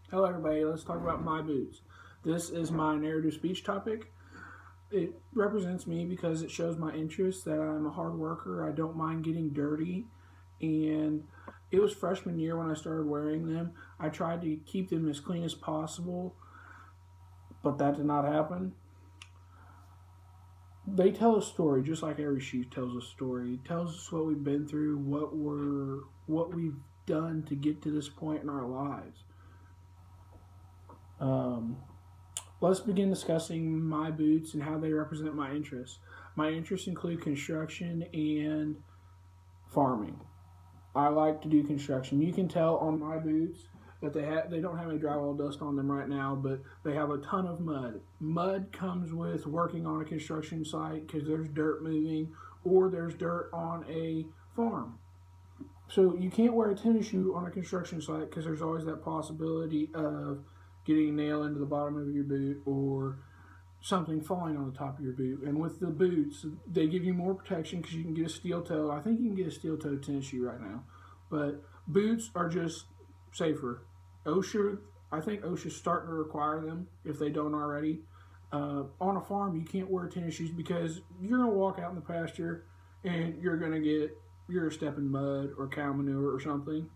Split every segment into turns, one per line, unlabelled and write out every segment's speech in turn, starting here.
Hello, everybody. Let's talk about my boots. This is my narrative speech topic. It represents me because it shows my interest that I'm a hard worker. I don't mind getting dirty. And it was freshman year when I started wearing them. I tried to keep them as clean as possible, but that did not happen. They tell a story just like every shoe tells a story. It tells us what we've been through, what we've done to get to this point in our lives. Um, let's begin discussing my boots and how they represent my interests. My interests include construction and farming. I like to do construction. You can tell on my boots that they don't have any drywall dust on them right now, but they have a ton of mud. Mud comes with working on a construction site because there's dirt moving or there's dirt on a farm. So you can't wear a tennis shoe on a construction site because there's always that possibility of getting a nail into the bottom of your boot or something falling on the top of your boot. And with the boots, they give you more protection because you can get a steel toe. I think you can get a steel toe tennis shoe right now. But boots are just safer. OSHA, I think OSHA's starting to require them if they don't already. On a farm, you can't wear tennis shoes because you're going to walk out in the pasture and you're going to get your step in mud or cow manure or something.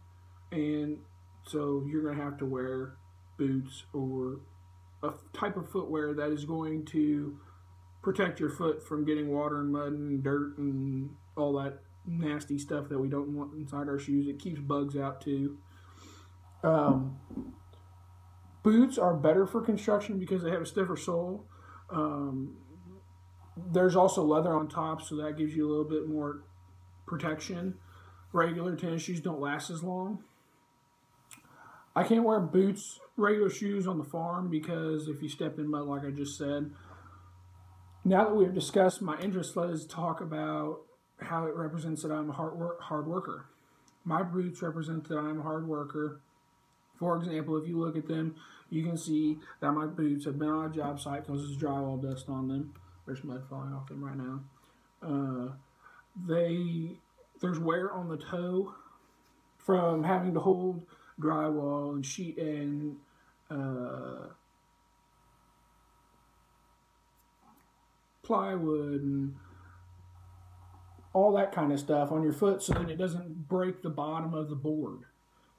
And so you're going to have to wear boots or a type of footwear that is going to protect your foot from getting water and mud and dirt and all that nasty stuff that we don't want inside our shoes. It keeps bugs out too. Um, Boots are better for construction because they have a stiffer sole. Um, there's also leather on top, so that gives you a little bit more protection. Regular tennis shoes don't last as long. I can't wear boots, regular shoes on the farm because if you step in mud, like I just said. Now that we've discussed my interest, let's talk about how it represents that I'm a hard worker. My boots represent that I'm a hard worker. For example, if you look at them, you can see that my boots have been on a job site because there's drywall dust on them. There's mud falling off them right now. Uh, there's wear on the toe from having to hold drywall and sheet and plywood and all that kind of stuff on your foot so then it doesn't break the bottom of the board.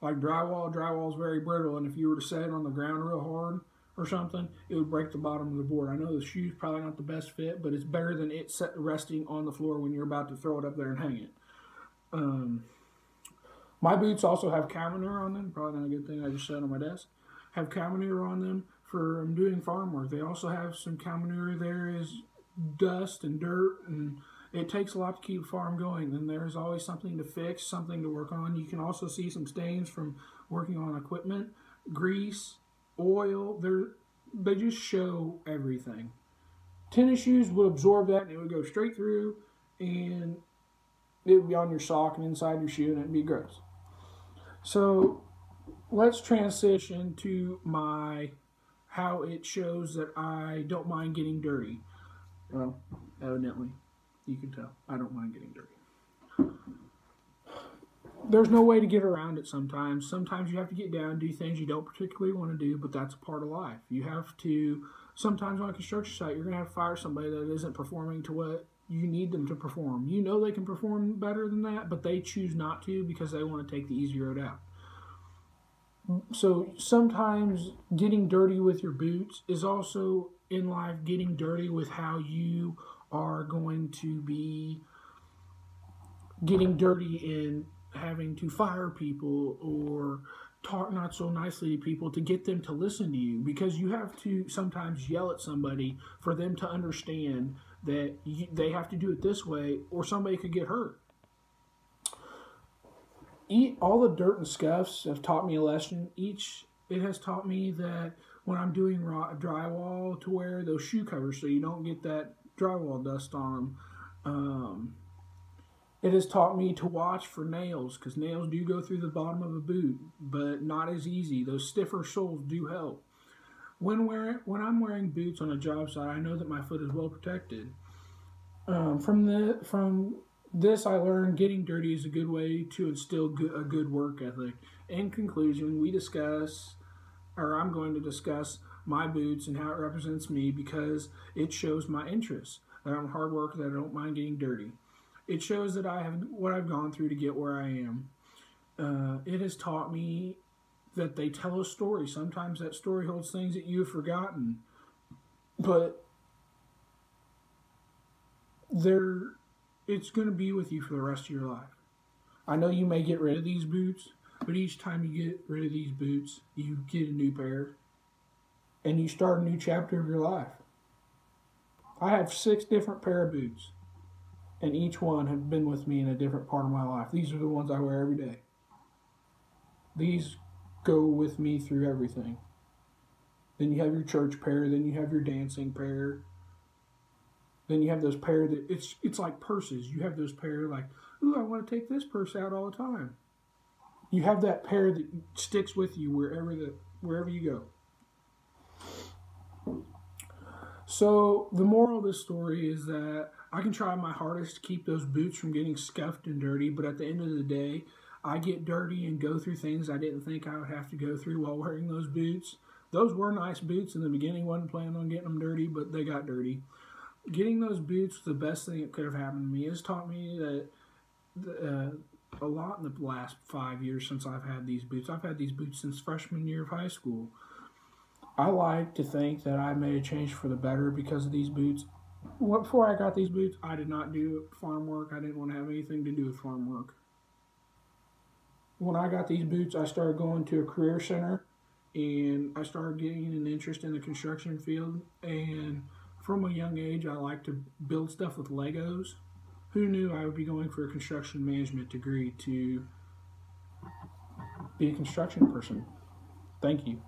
Like drywall is very brittle, and if you were to set it on the ground real hard or something, it would break the bottom of the board. I know the shoe's probably not the best fit, but it's better than it resting on the floor when you're about to throw it up there and hang it. My boots also have cow manure on them. Probably not a good thing I just set on my desk. Have cow manure on them for doing farm work. They also have some cow manure. There is dust and dirt, and it takes a lot to keep a farm going. And there's always something to fix, something to work on. You can also see some stains from working on equipment, grease, oil. They just show everything. Tennis shoes would absorb that, and it would go straight through, and it would be on your sock and inside your shoe, and it'd be gross. So let's transition to how it shows that I don't mind getting dirty. Well, evidently, you can tell I don't mind getting dirty. There's no way to get around it sometimes. Sometimes you have to get down and do things you don't particularly want to do, but that's a part of life. You have to, sometimes on a construction site, you're going to have to fire somebody that isn't performing to what you need them to perform. You know they can perform better than that, but they choose not to because they want to take the easy road out. So sometimes getting dirty with your boots is also in life getting dirty with how you are going to be getting dirty in having to fire people or talk not so nicely to people to get them to listen to you, because you have to sometimes yell at somebody for them to understand that they have to do it this way or somebody could get hurt. All the dirt and scuffs have taught me a lesson. It has taught me that when I'm doing drywall, to wear those shoe covers so you don't get that drywall dust on them. It has taught me to watch for nails because nails do go through the bottom of a boot, but not as easy. Those stiffer soles do help. When I'm wearing boots on a job site, I know that my foot is well protected. From this, I learned getting dirty is a good way to instill a good work ethic. In conclusion, we discuss or I'm going to discuss my boots and how it represents me because it shows my interests. That I'm a hard worker, that I don't mind getting dirty. It shows that I have what I've gone through to get where I am. It has taught me that they tell a story. Sometimes that story holds things that you've forgotten, but it's going to be with you for the rest of your life. I know you may get rid of these boots, but each time you get rid of these boots, you get a new pair, and you start a new chapter of your life. I have 6 different pair of boots, and each one have been with me in a different part of my life. These are the ones I wear every day. These go with me through everything. Then you have your church pair, then you have your dancing pair. Then you have those pair that it's like purses. You have those pair like, ooh, I want to take this purse out all the time. You have that pair that sticks with you wherever you go. So the moral of this story is that I can try my hardest to keep those boots from getting scuffed and dirty, but at the end of the day, I get dirty and go through things I didn't think I would have to go through while wearing those boots. Those were nice boots in the beginning. Wasn't planning on getting them dirty, but they got dirty. Getting those boots was the best thing that could have happened to me. It's taught me that a lot in the last 5 years since I've had these boots. I've had these boots since freshman year of high school. I like to think that I made a change for the better because of these boots. Before I got these boots, I did not do farm work. I didn't want to have anything to do with farm work. When I got these boots, I started going to a career center, and I started getting an interest in the construction field. And from a young age, I like to build stuff with Legos. Who knew I would be going for a construction management degree to be a construction person? Thank you.